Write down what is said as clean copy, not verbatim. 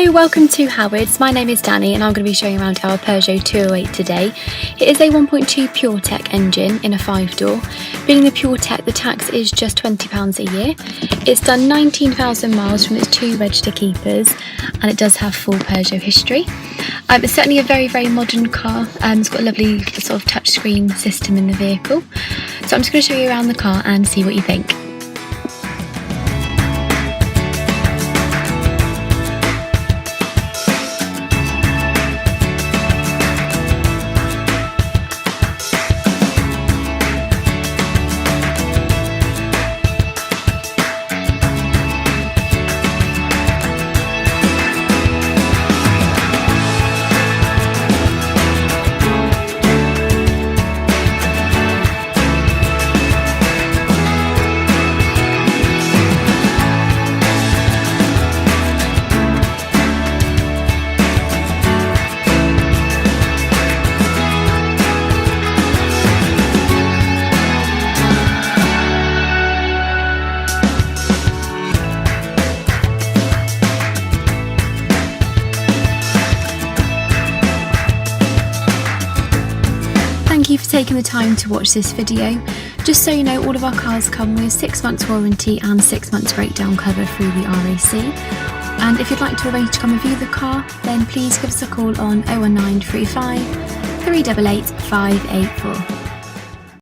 Hello, welcome to Howard's. My name is Danny and I'm going to be showing around our Peugeot 208 today. It is a 1.2 PureTech engine in a 5-door. Being the PureTech, the tax is just £20 a year. It's done 19,000 miles from its 2 register keepers and it does have full Peugeot history. It's certainly a very modern car. It's got a lovely sort of touchscreen system in the vehicle. So I'm just going to show you around the car and see what you think. Thank you for taking the time to watch this video. Just so you know, all of our cars come with 6 months warranty and 6 months breakdown cover through the RAC. And if you'd like to arrange to come and view the car, then please give us a call on 01935 388 584.